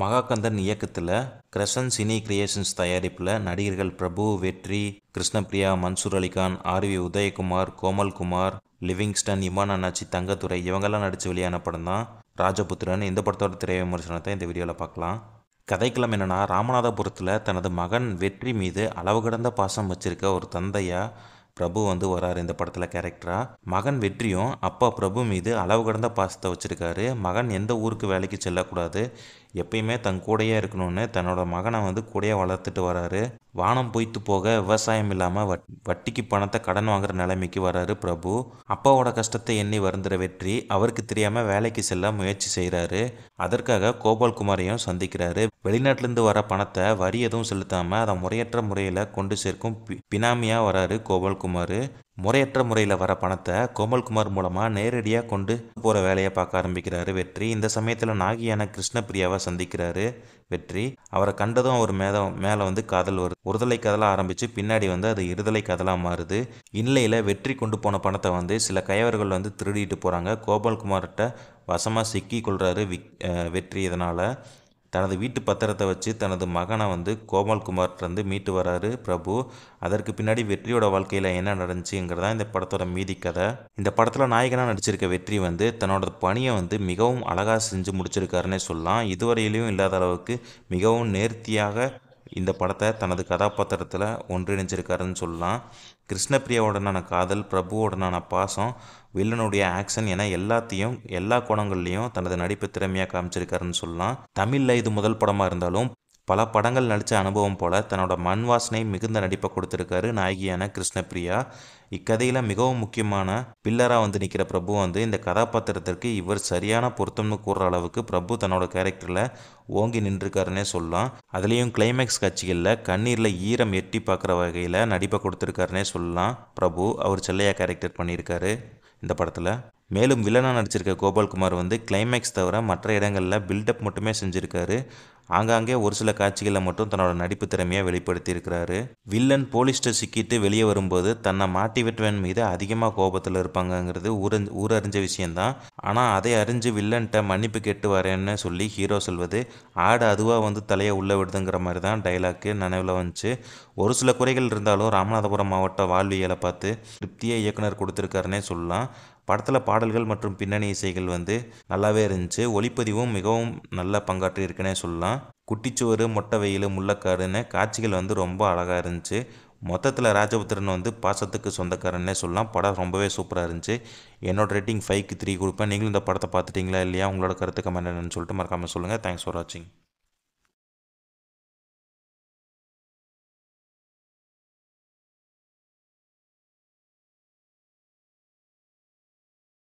மகாகந்தன் இயக்கத்தில் Crescent cine creations தயாரிப்பில் நடிகர்கள் பிரபு, வெற்றி, கிருஷ்ணபிரியா, மன்சூர் அலிகான், ஆர்வி உதயகுமார், கோமல்குமார், லிவிங்ஸ்டன், இமான் அண்ணாச்சி, தங்கத்துரை இவங்கெல்லாம் நடித்து வெளியான படம் தான் ராஜபுத்திரன். இந்த படத்தோட திரை விமர்சனத்தை இந்த வீடியோவில் பார்க்கலாம். கதைக்களம் என்னென்னா, ராமநாதபுரத்தில் தனது மகன் வெற்றி மீது அளவு கடந்த பாசம் வச்சிருக்க ஒரு தந்தையா பிரபு வராரு இந்த படத்தில் கேரக்டராக. மகன் வெற்றியும் அப்பா பிரபு மீது அளவு கடந்த பாசத்தை வச்சுருக்காரு. மகன் எந்த ஊருக்கு வேலைக்கு செல்லக்கூடாது, எப்பயுமே தன் கூடையே இருக்கணும்னு தன்னோட மகனை கூடையே வளர்த்துட்டு வராரு. வானம் பொய்த்து போக விவசாயம் இல்லாமல் வட்டிக்கு பணத்தை கடன் வாங்குற நிலைமைக்கு வராரு பிரபு. அப்பாவோட கஷ்டத்தை எண்ணி வருந்துற வெற்றி அவருக்கு தெரியாமல் வேலைக்கு செல்ல முயற்சி செய்கிறாரு. அதற்காக கோபால்குமாரையும் சந்திக்கிறாரு. வெளிநாட்டிலேருந்து வர பணத்தை வரி எதுவும் செலுத்தாமல் அதை முறையற்ற முறையில் கொண்டு சேர்க்கும் பினாமியாக வராரு கோபால்குமார். முறையற்ற முறையில் வர பணத்தை கோமல்குமார் மூலமாக நேரடியாக கொண்டு போகிற வேலையை பார்க்க ஆரம்பிக்கிறாரு வெற்றி. இந்த சமயத்தில் நாகியான கிருஷ்ணபிரியாவை சந்திக்கிறாரு வெற்றி. அவரை கண்டதும் அவர் மேலே காதல் வருது. ஒருதலை காதலாக ஆரம்பித்து பின்னாடி அது இருதலை காதலாக மாறுது. இந்நிலையில் வெற்றி கொண்டு போன பணத்தை சில கயவர்கள் திருடிட்டு போகிறாங்க. கோபால்குமார்கிட்ட வசமாக சிக்கி கொள்கிறாரு வெற்றி. இதனால் தனது வீட்டு பத்திரத்தை வச்சு தனது மகனை கோபால்குமார்கிட்ட மீட்டு வராரு பிரபு. அதற்கு பின்னாடி வெற்றியோட வாழ்க்கையில் என்ன நடந்துச்சுங்கிறதா இந்த படத்தோட மீதி கதை. இந்த படத்தில் நாயகனாக நடிச்சிருக்க வெற்றி தன்னோட பணியை மிகவும் அழகாக செஞ்சு முடிச்சிருக்காருன்னே சொல்லலாம். இதுவரையிலையும் இல்லாத அளவுக்கு மிகவும் நேர்த்தியாக இந்த படத்தை தனது கதாபாத்திரத்தில் ஒன்றிணைஞ்சிருக்காருன்னு சொல்லலாம். கிருஷ்ணபிரியாவுடனான காதல், பிரபுவுடனான பாசம், வில்லனுடைய ஆக்ஷன் என எல்லா கோணங்கள்லையும் தனது நடிப்பு திறமையாக காமிச்சிருக்காருன்னு சொல்லலாம். தமிழில் இது முதல் படமாக இருந்தாலும் பல படங்கள் நடித்த அனுபவம் போல் தன்னோட மண் வாசனை மிகுந்த நடிப்பை கொடுத்துருக்காரு நாயகியான கிருஷ்ணபிரியா. இக்கதையில் மிகவும் முக்கியமான பில்லராக நிற்கிற பிரபு இந்த கதாபாத்திரத்திற்கு இவர் சரியான பொருத்தம்னு கூறுற அளவுக்கு பிரபு தன்னோட கேரக்டரில் ஓங்கி நின்றுருக்காருன்னே சொல்லலாம். அதுலேயும் கிளைமேக்ஸ் காட்சிகளில் கண்ணீரில் ஈரம் எட்டி பார்க்குற வகையில் நடிப்பை கொடுத்துருக்காருன்னே சொல்லலாம். பிரபு அவர் செல்லையா கேரக்டர் பண்ணியிருக்காரு இந்த படத்தில். மேலும் வில்லனாக நடிச்சிருக்க கோபால்குமார் கிளைமேக்ஸ் தவிர மற்ற இடங்களில் பில்டப் மட்டுமே செஞ்சுருக்காரு. ஆங்காங்கே ஒரு சில காட்சிகளில் மட்டும் தன்னோட நடிப்பு திறமையை வெளிப்படுத்தியிருக்கிறாரு. வில்லன் போலீஸ்ட்டை சிக்கிட்டு வெளியே வரும்போது தன்னை மாட்டி வெட்டுவன் மீது அதிகமாக கோபத்தில் இருப்பாங்கங்கிறது ஊரறிஞ்ச விஷயந்தான். ஆனால் அதை அறிஞ்சு வில்லன்கிட்ட மன்னிப்பு கேட்டு வரேன்னு சொல்லி ஹீரோ சொல்வது ஆடு அதுவாக தலையை உள்ளே விடுதுங்கிற மாதிரி தான் டைலாக்கு நினைவில் வந்துச்சு. ஒரு சில குறைகள் இருந்தாலும் ராமநாதபுரம் மாவட்ட வாழ்வியலை பார்த்து திருப்தியை இயக்குனர் கொடுத்துருக்காருன்னே சொல்லலாம். படத்தில் பாடல்கள் மற்றும் பின்னணி இசைகள் நல்லாவே இருந்துச்சு. ஒளிப்பதிவும் மிகவும் நல்ல பங்காற்றி இருக்குன்னே சொல்லலாம். குட்டிச்சுவர், மொட்டை வெயில், முள்ளக்காடுன்னு காட்சிகள் ரொம்ப அழகாக இருந்துச்சு. மொத்தத்தில் ராஜபுத்திரன் பாசத்துக்கு சொந்தக்காரன்னே சொல்லலாம். படம் ரொம்பவே சூப்பராக இருந்துச்சு. என்னோட ரேட்டிங் 5க்கு 3 கொடுப்பேன். நீங்களும் இந்த படத்தை பார்த்துட்டிங்களா இல்லையா? உங்களோட கருத்து கமெண்ட் என்னன்னு சொல்லிட்டு மறக்காமல் சொல்லுங்கள். தேங்க்ஸ் ஃபார் வாட்சிங்.